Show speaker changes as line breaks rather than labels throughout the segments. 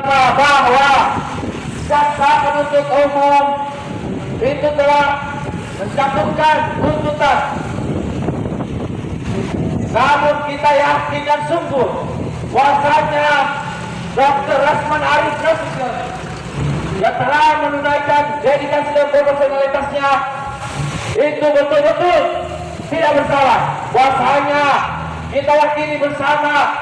bahwa jaksa penuntut umum itu telah mencantumkan tuntutan. Namun kita yakin dan sungguh bahwasanya Dr. Rasman Arif Nasution yang telah menunaikan dedikasi dan profesionalitasnya itu betul-betul tidak bersalah. Bahwasanya kita yakini bersama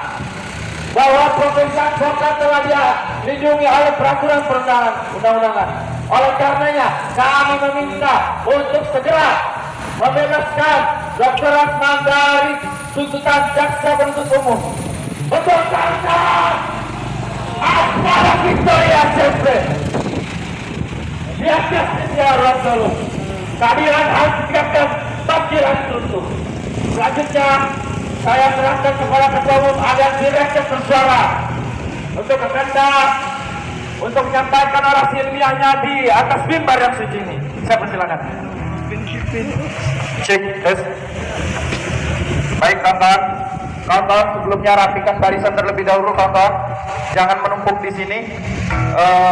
bahwa profesi advokat telah dilindungi oleh peraturan perundang-undangan. Oleh karenanya kami meminta untuk segera membebaskan Dr. Rasman dari tuntutan jaksa penuntut umum. Betul karena aspara Victoria sempre di atas sejarah Rasulullah. Keadilan harus ditegakkan, takdiran dituntut. Selanjutnya saya serahkan kepada Ketua Umum agar direktur bersuara untuk kehendak untuk menyampaikan orasi ilmiahnya di atas mimbar yang suci ini. Saya persilakan. Cek tes. Baik kawan-kawan, kawan-kawan sebelumnya rapikan barisan terlebih dahulu kawan-kawan. Jangan menumpuk di sini.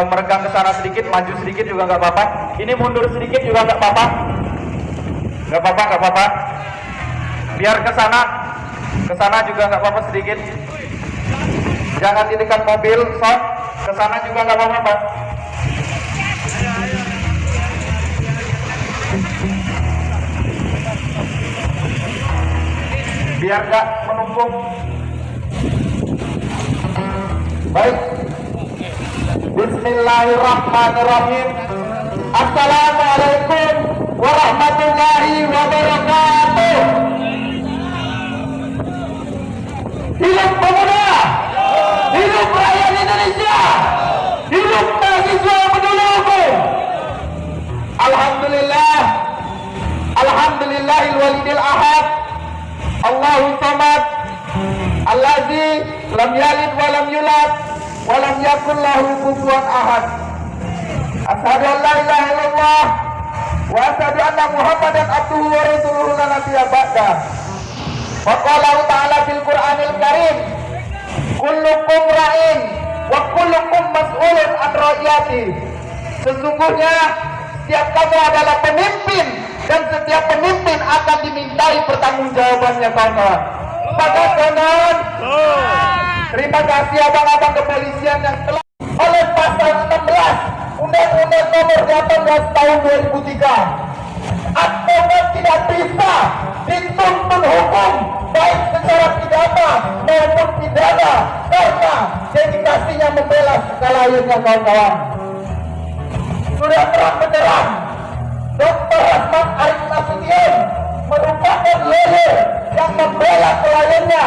Meregang ke sana sedikit, maju sedikit juga nggak apa-apa. Ini mundur sedikit juga nggak apa-apa. Nggak apa-apa, nggak apa-apa. Biar ke sana juga nggak apa-apa sedikit. Jangan di dekat mobil, sob. Ke sana juga nggak apa-apa. Biar nggak menumpuk. Baik. Bismillahirrahmanirrahim. Assalamualaikum warahmatullahi wabarakatuh. Hidup pemuda, hidup rakyat Indonesia, hidup mahasiswa peduli hukum. Alhamdulillah, alhamdulillahil walidil ahad, Allahu samad, allazi lam yalid wa lam yulad wa lam yakul lahu kufuwan ahad. Asyhadu an la ilaha illallah wa asyhadu anna Muhammadan abduhu wa rasuluhu la nabiyya ba'da. Wa qala ta'ala fil Qur'anil Karim, kullukum ra'in wa kullukum mas'ulun an ra'iyati. Sesungguhnya setiap kamu adalah pemimpin dan setiap pemimpin akan dimintai pertanggungjawabannya kawan-kawan. Maka kawan, terima kasih abang-abang kepolisian yang telah oleh pasal 16 Undang-Undang Nomor 18 Tahun 2003. Advokat tidak bisa dituntut hukum baik secara pidana maupun pidana karena dedikasinya membela kliennya kawan-kawan. Sudah terang benderang, Dr. Rasman Arif Nasution merupakan lawyer yang membela kliennya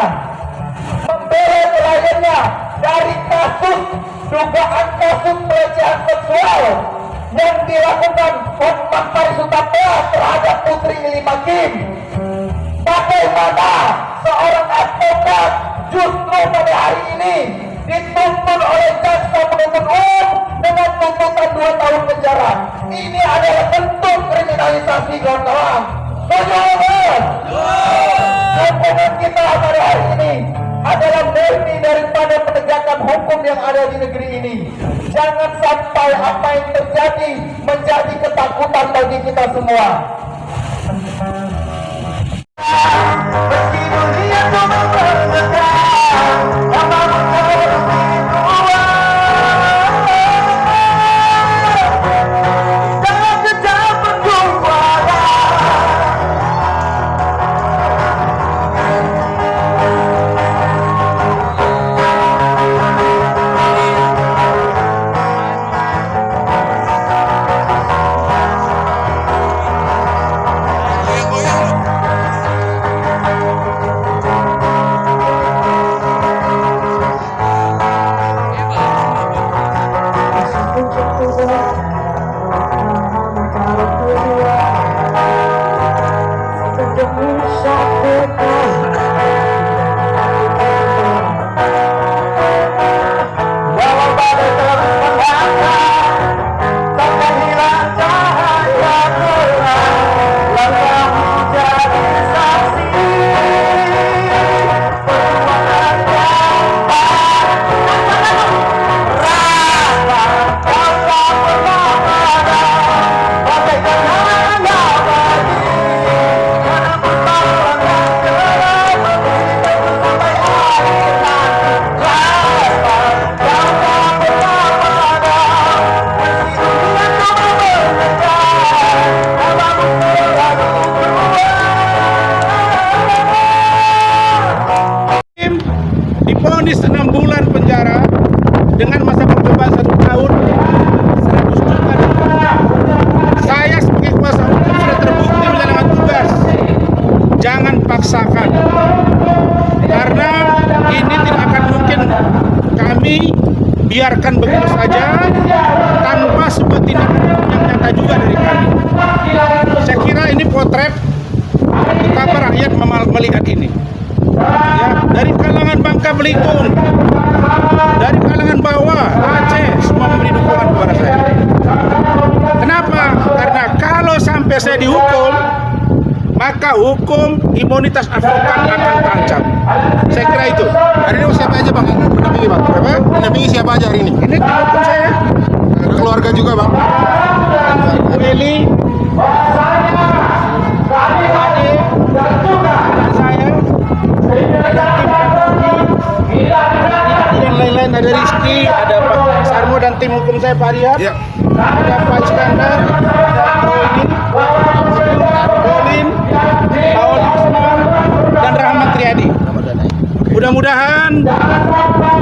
dari dugaan kasus pelecehan seksual yang dilakukan Hotman Paris Utapaya terhadap Putri Lili Makin. Bagaimana seorang advokat justru pada hari ini dituntut oleh jaksa penuntut umum dengan tuntutan 2 tahun penjara? Ini adalah bentuk kriminalisasi kawan-kawan. Hukuman kita pada hari ini adalah murni daripada penegakan hukum yang ada di negeri ini. Jangan sampai apa yang terjadi menjadi ketakutan bagi kita semua. Meski dunia cuma bersejarah,
dibiarkan begitu saja tanpa sebuah tindakan yang nyata juga dari kami. Saya kira ini potret betapa rakyat melihat ini. Ya, dari kalangan Bangka Belitung, dari kalangan bawah, Aceh, semua memberi dukungan kepada saya. Kenapa? Karena kalau sampai saya dihukum, maka hukum imunitas advokat akan terancam. Saya kira itu.
Hari ini siapa aja bang? Mendampingi bang?
Apa?
Mendampingi siapa aja hari ini?
Ini hukum saya.
Ada keluarga juga bang?
Eli, Ade, saya, ada tim Kapolri, dan lain-lain, ada Rizky, ada Pak Sarmo dan tim hukum saya Pak Riyad,
Ya.
ada Pak Iskandar, ada Rolin, Paul Usman, dan Rahmat Riyadi. Mudah-mudahan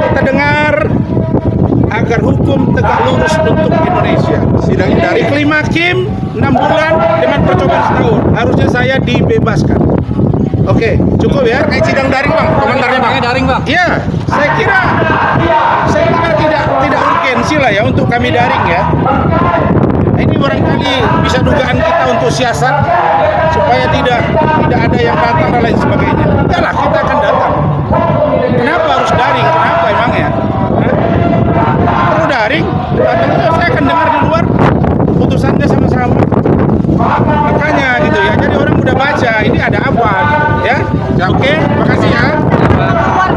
kita dengar agar hukum tegak lurus untuk Indonesia.
Sidang
Dari kelima hakim 6 bulan dengan percobaan setahun. Harusnya saya dibebaskan. Oke, cukup ya.
Terkait sidang daring bang, komentarnya bang?
Daring bang.
Iya, saya kira tidak urgensi lah ya untuk kami daring ya. Ini barangkali bisa dugaan kita untuk siasat supaya tidak ada yang datang dan lain sebagainya. Enggak lah, kita akan datang. Kenapa harus daring? Kenapa emang ya? Perlu daring? Saya akan dengar di luar putusannya sama-sama. Makanya gitu ya. Jadi orang udah baca ini ada apa gitu, ya. Oke, makasih ya.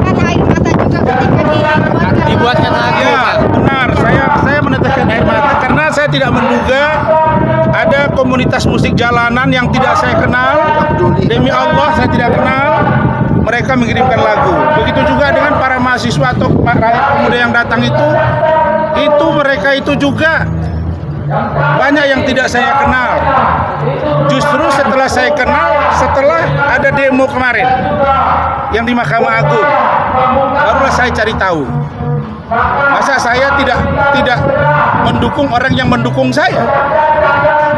Keluarkan air mata juga ketika
Dibuatkan lagi.
Ya, benar. Saya meneteskan air mata karena saya tidak menduga ada komunitas musik jalanan yang tidak saya kenal. Demi Allah saya tidak kenal. Mereka mengirimkan lagu. Begitu juga dengan para mahasiswa atau rakyat pemuda yang datang itu mereka itu juga banyak yang tidak saya kenal. Justru setelah saya kenal, setelah ada demo kemarin yang di Mahkamah Agung, barulah saya cari tahu. Masa saya tidak mendukung orang yang mendukung saya?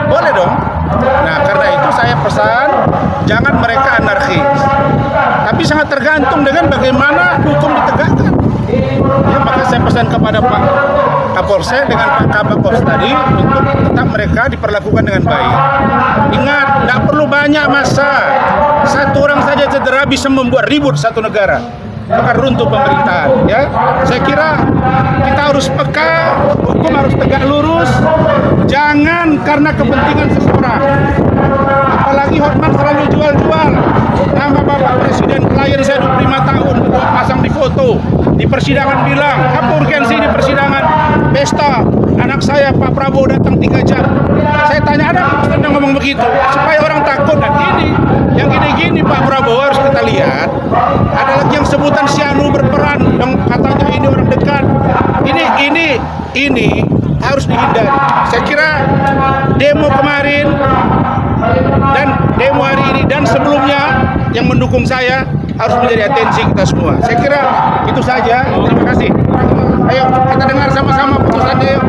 Boleh dong. Nah, karena itu saya pesan jangan mereka anarkis. Tapi sangat tergantung dengan bagaimana hukum ditegakkan. Ya, maka saya pesan kepada Pak Kapolsek dengan Pak Kabakos tadi untuk tetap mereka diperlakukan dengan baik. Ingat, tidak perlu banyak massa. Satu orang saja cedera bisa membuat ribut satu negara. Akan runtuh pemerintahan. Ya, saya kira kita harus peka, hukum harus tegak lurus. Jangan karena kepentingan seseorang. Apalagi Hotman selalu jual-jual nama Bapak Presiden, klien saya 25 tahun, pasang di foto. Di persidangan bilang, apa urgensi di persidangan? Pesta, anak saya Pak Prabowo datang 3 jam. Saya tanya, ada Ustaz yang ngomong begitu? Supaya orang takut. Dan ini, yang gini-gini Pak Prabowo harus kita lihat. Ada lagi yang sebutan Sianu berperan, yang katanya ini orang dekat. Ini harus dihindari. Saya kira demo kemarin dan demo hari ini dan sebelumnya yang mendukung saya harus menjadi atensi kita semua. Saya kira itu saja. Terima kasih. Ayo kita dengar sama-sama putusannya. Yuk.